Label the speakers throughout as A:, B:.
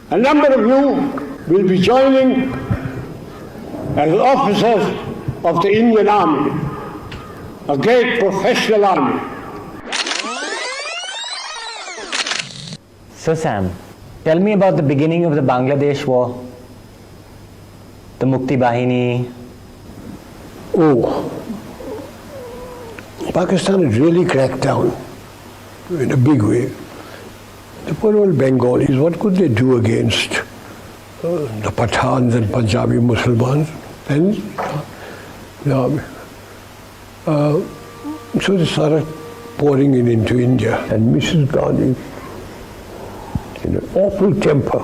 A: A number of you will be joining as officers of the Indian Army, a great professional army.
B: So Sam, tell me about the beginning of the Bangladesh war, the Mukti Bahini.
A: Oh, Pakistan had really cracked down in a big way. The poor old Bengalis, what could they do against the Pathans and Punjabi Muslims and the army? So they started pouring into India, and Mrs. Gandhi, in an awful temper,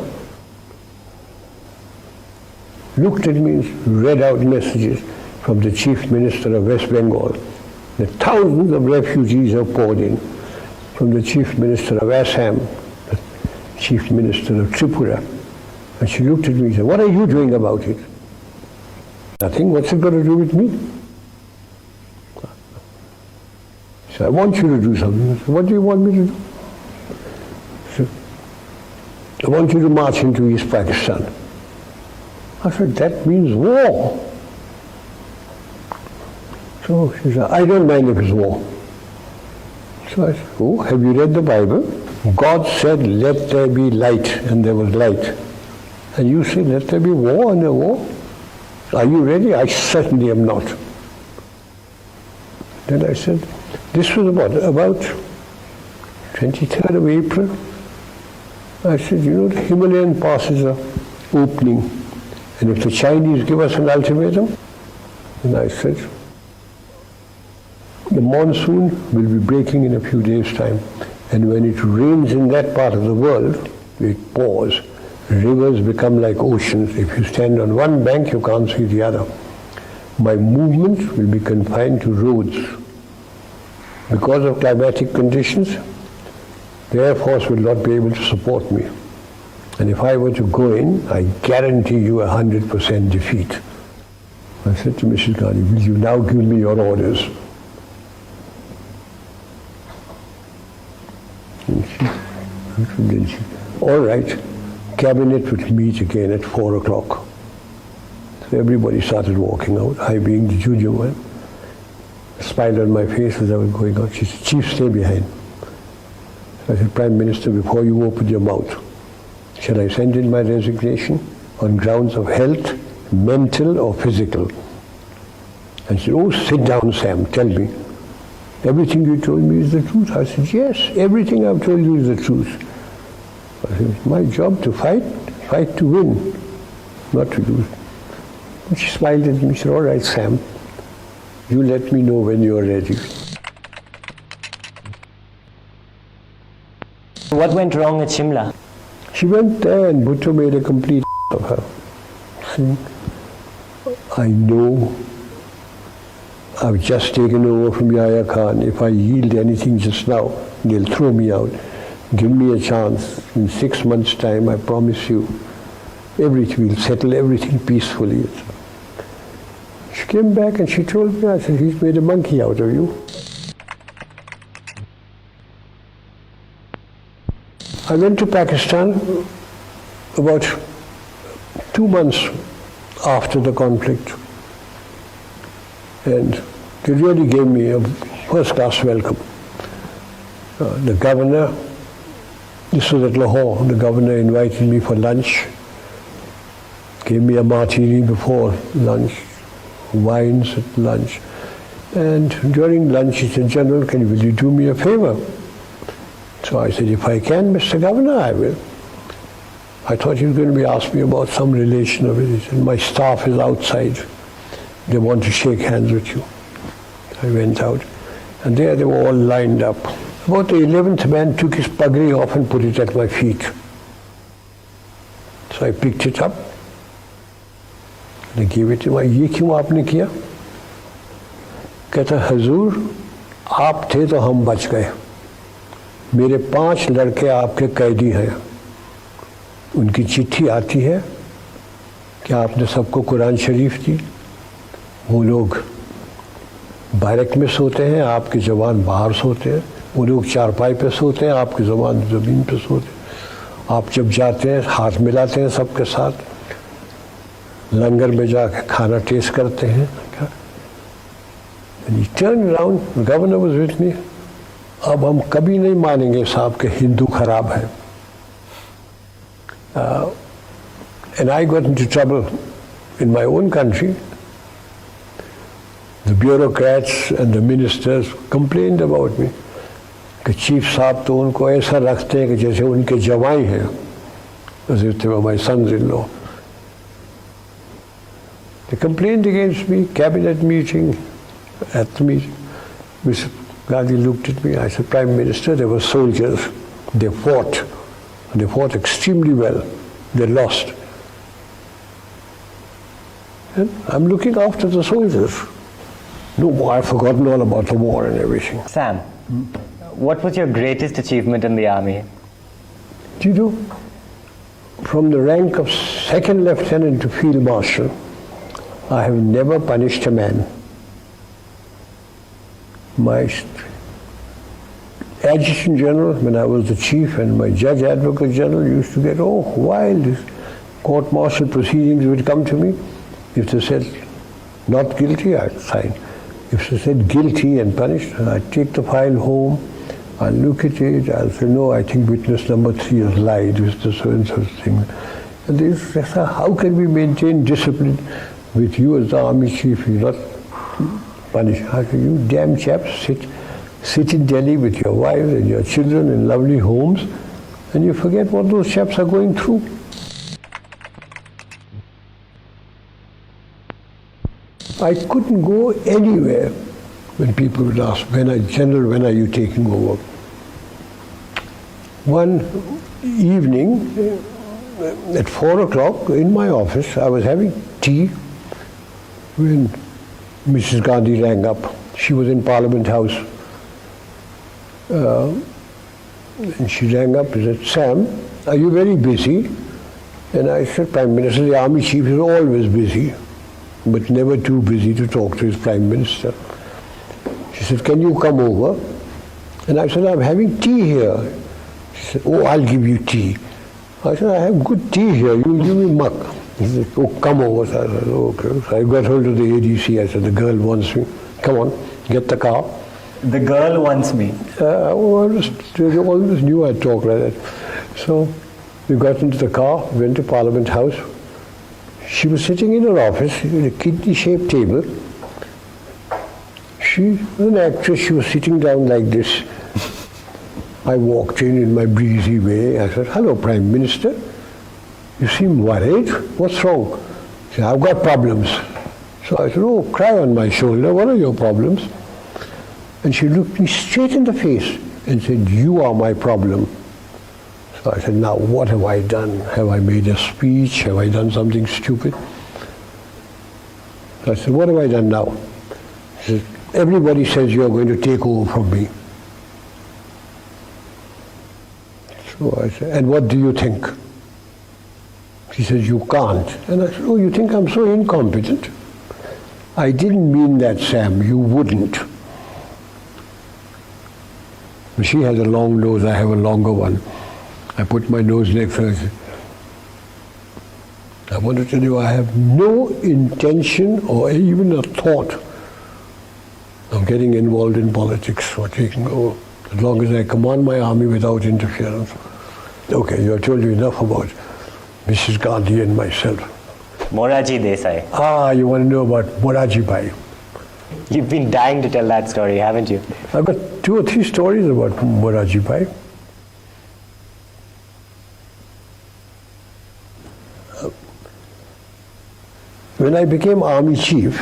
A: looked at me and read out messages from the Chief Minister of West Bengal that thousands of refugees have poured in, from the Chief Minister of Assam, the Chief Minister of Tripura. And she looked at me and said, "What are you doing about it?" "Nothing. What's it got to do with me?" She said, "I want you to do something." I said, "What do you want me to do?" She said, "I want you to march into East Pakistan." I said, "That means war." So she said, "I don't mind if it's war." So I said, "Oh, have you read the Bible? God said, 'Let there be light,' and there was light. And you say, 'Let there be war,' and there was war. Are you ready?" "I certainly am not." Then I said, this was about 23rd of April. I said, the Himalayan passes are opening, and if the Chinese give us an ultimatum, and I said, the monsoon will be breaking in a few days' time, and when it rains in that part of the world, it pours. Rivers become like oceans. If you stand on one bank, you can't see the other. My movement will be confined to roads. Because of climatic conditions, the Air Force will not be able to support me. And if I were to go in, I guarantee you 100% defeat. I said to Mrs. Gandhi, "Will you now give me your orders?" And she, "All right, cabinet would meet again at 4 o'clock. So everybody started walking out, I being the junior one. A smile on my face as I was going out. She said, "Chief, stay behind." I said, "Prime Minister, before you open your mouth, shall I send in my resignation on grounds of health, mental or physical?" And she said, "Oh, sit down, Sam, tell me. Everything you told me is the truth?" I said, "Yes, everything I've told you is the truth." I said, "It's my job to fight to win, not to lose." And she smiled at me and said, "All right, Sam, you let me know when you're ready."
B: What went wrong at Shimla?
A: She went there and Bhutto made a complete of her. See, I know I've just taken over from Yahya Khan. If I yield anything just now, they'll throw me out. Give me a chance. In 6 months' time, I promise you, we'll settle everything peacefully. She came back and she told me, I said, "He's made a monkey out of you." I went to Pakistan about 2 months after the conflict, and they really gave me a first-class welcome. The governor, this was at Lahore, the governor invited me for lunch, gave me a martini before lunch, wines at lunch, and during lunch he said, "General, will you do me a favor?" So I said, "If I can, Mr. Governor, I will." I thought he was going to be asking me about some relation of it. He said, "My staff is outside. They want to shake hands with you." I went out, and there they were all lined up. About the 11th man took his pagri off and put it at my feet. So I picked it up, and I gave it to him. "ये क्यों आपने किया?" कहता, "हजूर, आप थे तो हम बच गए। मेरे 5 लड़के आपके कैदी हैं। उनकी चिट्ठी आती है कि आपने सबको कुरान शरीफ दी। वो लोग बैरक में सोते हैं, आपके जवान बाहर सोते हैं। वो लोग चारपाई पे सोते हैं, आपके जवान ज़मीन पे सोते हैं। आप जब जाते हैं हाथ मिलाते हैं सबके साथ, लंगर में जाके खाना टेस्ट करते हैं. And he turned around, the governor was with me. अब हम कभी नहीं मानेंगे साहब कि हिंदू खराब है. And I got into trouble in my own country. The bureaucrats and the ministers complained about me कि चीफ साहब तो उनको ऐसा रखते हैं कि जैसे उनके जवाई हैं, as if they were my sons-in-law. They complained against me, cabinet meeting, at the meeting. Mr. Gandhi looked at me, I said, Prime Minister, they were soldiers. They fought. They fought extremely well. They lost. And I'm looking after the soldiers. No, I've forgotten all about the war and everything.
B: Sam, what was your greatest achievement in the army?
A: Do you know, from the rank of second lieutenant to field marshal, I have never punished a man. My adjutant general, when I was the chief, and my judge advocate general used to get wild. Court-martial proceedings would come to me. If they said not guilty, I'd sign. If they said guilty and punished, I'd take the file home, I'll look at it, I'll say, no, I think witness number 3 has lied with the so-and-so thing. And they say, how can we maintain discipline with you as the army chief? You're not punished. How can you damn chaps sit in Delhi with your wives and your children in lovely homes, and you forget what those chaps are going through? I couldn't go anywhere when people would ask, General, when are you taking over? One evening at 4 o'clock in my office, I was having tea when Mrs. Gandhi rang up. She was in Parliament House. And she rang up and said, Sam, are you very busy? And I said, Prime Minister, the army chief is always busy, but never too busy to talk to his Prime Minister. She said, can you come over? And I said, I'm having tea here. She said, oh, I'll give you tea. I said, I have good tea here, you'll give me muck. He said, oh, come over. So I said, okay. So I got hold of the ADC, I said, the girl wants me. Come on, get the car.
B: The girl wants me.
A: They always knew I'd talk like that. So we got into the car, went to Parliament House. She was sitting in her office in a kidney-shaped table. She was an actress, she was sitting down like this. I walked in my breezy way. I said, hello, Prime Minister. You seem worried. What's wrong? She said, I've got problems. So I said, oh, cry on my shoulder. What are your problems? And she looked me straight in the face and said, you are my problem. So I said, now what have I done? Have I made a speech? Have I done something stupid? So I said, what have I done now? She said, everybody says you're going to take over from me. So I said, and what do you think? She says, you can't. And I said, oh, you think I'm so incompetent? I didn't mean that, Sam. You wouldn't. She has a long nose, I have a longer one. I put my nose next to her. I want to tell you, I have no intention or even a thought of getting involved in politics or taking over, as long as I command my army without interference. Okay, I've told you enough about Mrs. Gandhi and myself.
B: Moraji Desai.
A: You want to know about Moraji Bhai?
B: You've been dying to tell that story, haven't you?
A: I've got 2 or 3 stories about Moraji Bhai. When I became army chief,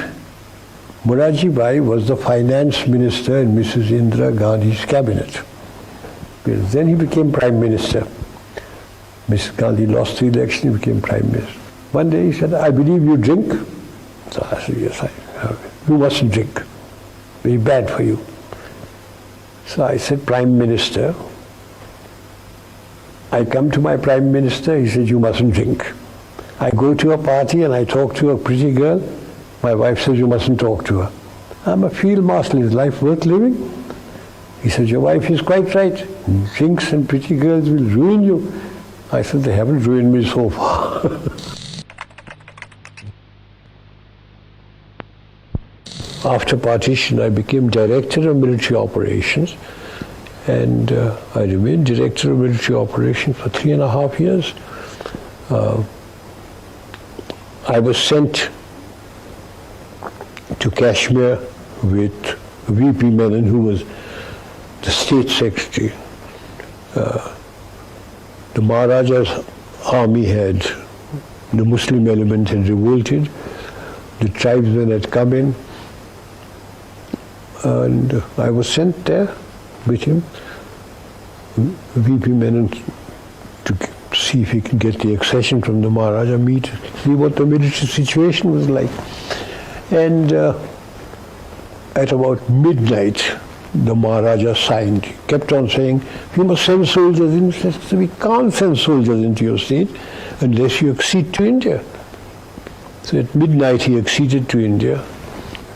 A: Moraji Bhai was the finance minister in Mrs. Indira Gandhi's cabinet. Then he became prime minister. Mrs. Gandhi lost the election, he became prime minister. One day he said, I believe you drink. So I said, yes, I have. You mustn't drink. Very bad for you. So I said, Prime Minister, I come to my Prime Minister, he said, you mustn't drink. I go to a party and I talk to a pretty girl, my wife says, you mustn't talk to her. I'm a field marshal, is life worth living? He says, your wife is quite right. Drinks and pretty girls will ruin you. I said, they haven't ruined me so far. After partition, I became director of military operations, and I remained director of military operations for 3.5 years. I was sent to Kashmir with VP Menon, who was the state secretary. The Maharaja's army the Muslim element had revolted, the tribesmen had come in, and I was sent there with him, VP Menon, to see if he can get the accession from the Maharaja, see what the military situation was like. And at about midnight, the Maharaja signed. He kept on saying, "You must send soldiers in." He said, "We can't send soldiers into your state unless you accede to India." So at midnight he acceded to India.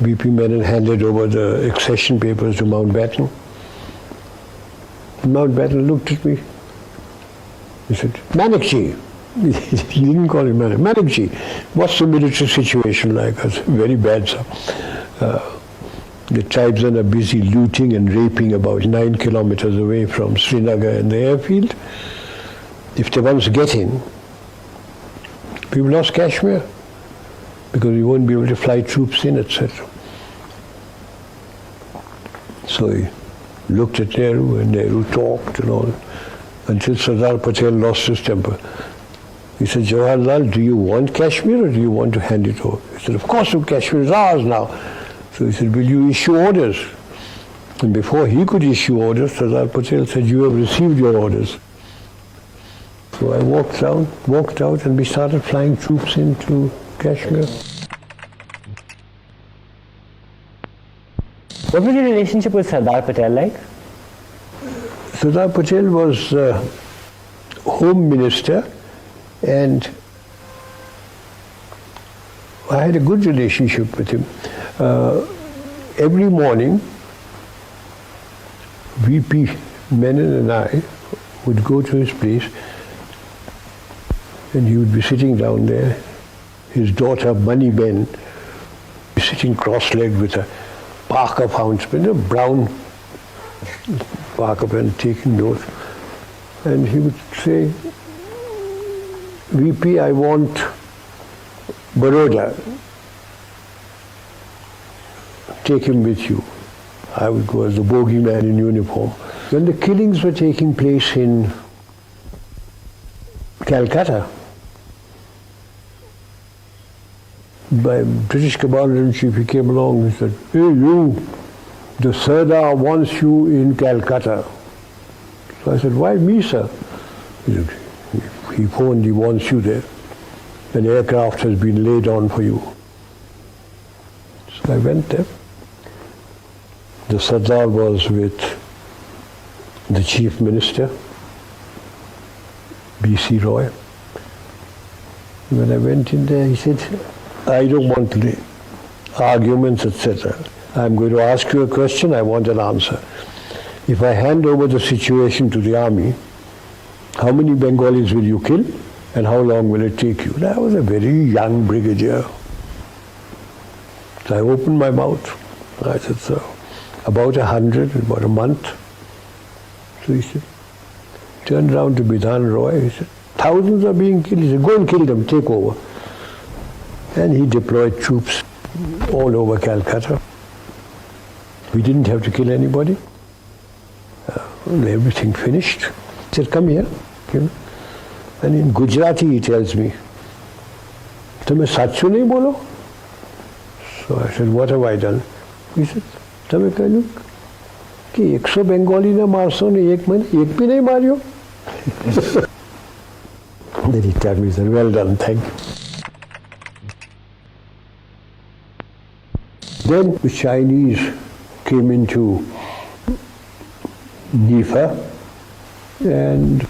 A: VP Menon handed over the accession papers to Mountbatten. Mountbatten looked at me. He said, "Manekshaw." He didn't call him Manekshaw. "What's the military situation like?" I said, "Very bad, sir. The tribesmen are busy looting and raping about 9 kilometers away from Srinagar and the airfield. If they once get in, we've lost Kashmir because we won't be able to fly troops in, etc." So he looked at Nehru, and Nehru talked and all, until Sardar Patel lost his temper. He said, "Jawaharlal, do you want Kashmir or do you want to hand it over?" He said, "Of course, Kashmir is ours now." So he said, "Will you issue orders?" And before he could issue orders, Sardar Patel said, "You have received your orders." So I walked out, and we started flying troops into Kashmir.
B: What was your relationship with Sardar Patel like?
A: Sardar Patel was Home Minister, and I had a good relationship with him. Every morning, VP Menon and I would go to his place, and he would be sitting down there. His daughter, Mani Ben, sitting cross-legged with a Parker fountain pen, a brown Parker pen, taking notes. And he would say, "VP, I want Baroda. Take him with you." I would go as the bogeyman in uniform. When the killings were taking place in Calcutta, by British Commander-in-Chief, he came along and said, "Hey you, the Sardar wants you in Calcutta." So I said, "Why me, sir?" He said, "He phoned, he wants you there. An aircraft has been laid on for you." So I went there. The Sardar was with the Chief Minister, B.C. Roy. When I went in there, he said, "I don't want arguments, etc. I'm going to ask you a question, I want an answer. If I hand over the situation to the army, how many Bengalis will you kill and how long will it take you?" And I was a very young brigadier. So I opened my mouth. I said, "So, about 100 in about a month." So he said, turned around to Bidhan Roy, he said, "Thousands are being killed." He said, "Go and kill them, take over." And he deployed troops all over Calcutta. We didn't have to kill anybody. Everything finished. He said, "Come here." And in Gujarati he tells me, "Tame sachu nahi bolo?" So I said, "What have I done?" He said, "Tame kahlu ki 100 Bengali na marso ne ek bhi nahi maryo." Then he told me, he said, "Well done, thank you." Then the Chinese came into Nifa, and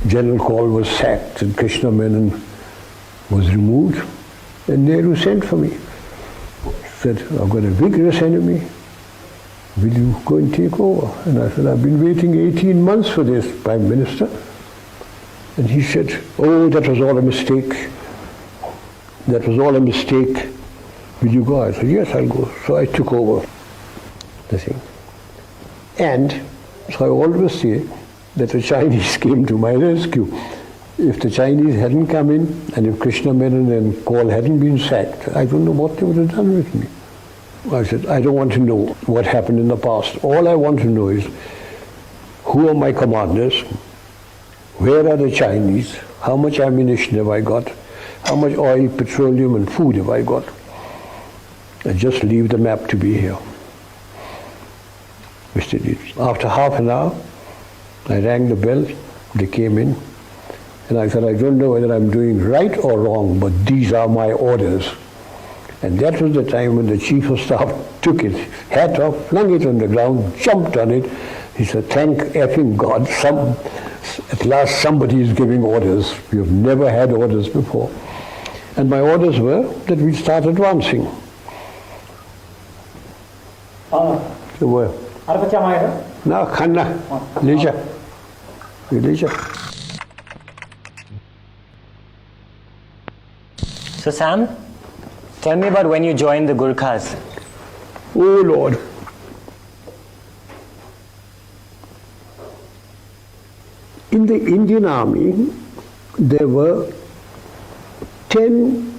A: General Kaul was sacked and Krishna Menon was removed, and Nehru sent for me. He said, "I've got a vigorous enemy. will you go and take over? And I said, I've been waiting 18 months for this, Prime Minister. And he said, oh, that was all a mistake. That was all a mistake. Will you go? I said, yes, I'll go. So I took over the thing. And so I always say that the Chinese came to my rescue. If the Chinese hadn't come in, and if Krishna Menon and Kaul hadn't been sacked, I don't know what they would have done with me. I said, I don't want to know what happened in the past. All I want to know is, who are my commanders? Where are the Chinese? How much ammunition have I got? How much oil, petroleum, and food have I got? And just leave the map to be here. Mr. Did. After half an hour, I rang the bell. They came in. And I said, I don't know whether I'm doing right or wrong, but these are my orders. And that was the time when the Chief of Staff took his hat off, flung it on the ground, jumped on it. He said, thank effing God, at last somebody is giving orders. We have never had orders before. And my orders were that we start advancing. They were. No, Khanna, Leisure.
B: So Sam, tell me about when you joined the Gurkhas.
A: Oh Lord. In the Indian Army, there were 10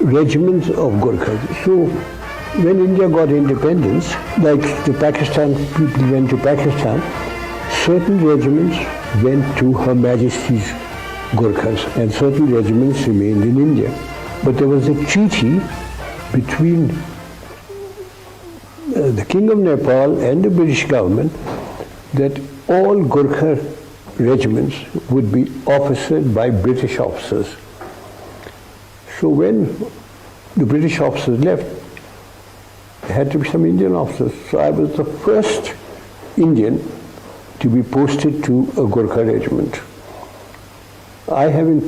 A: regiments of Gurkhas. So when India got independence, like the Pakistan, people went to Pakistan, certain regiments went to Her Majesty's Gurkhas and certain regiments remained in India. But there was a treaty between the King of Nepal and the British government that all Gurkha regiments would be officered by British officers. So when the British officers left, there had to be some Indian officers. So I was the first Indian to be posted to a Gurkha regiment. I, having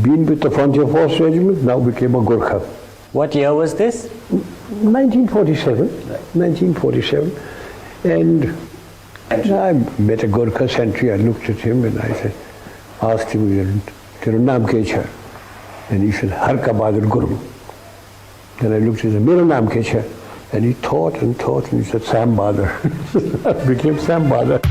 A: been with the Frontier Force Regiment, now became a Gurkha.
B: What year was this?
A: 1947. 1947. And I met a Gurkha sentry. I looked at him and I said, asked him, "Tera naam kya hai?" And he said, "Har ka Bahadur Guru." Then I looked at him, "Mera naam kya hai?" And he thought and he said, "Sam Bahadur." I became Sam Bahadur.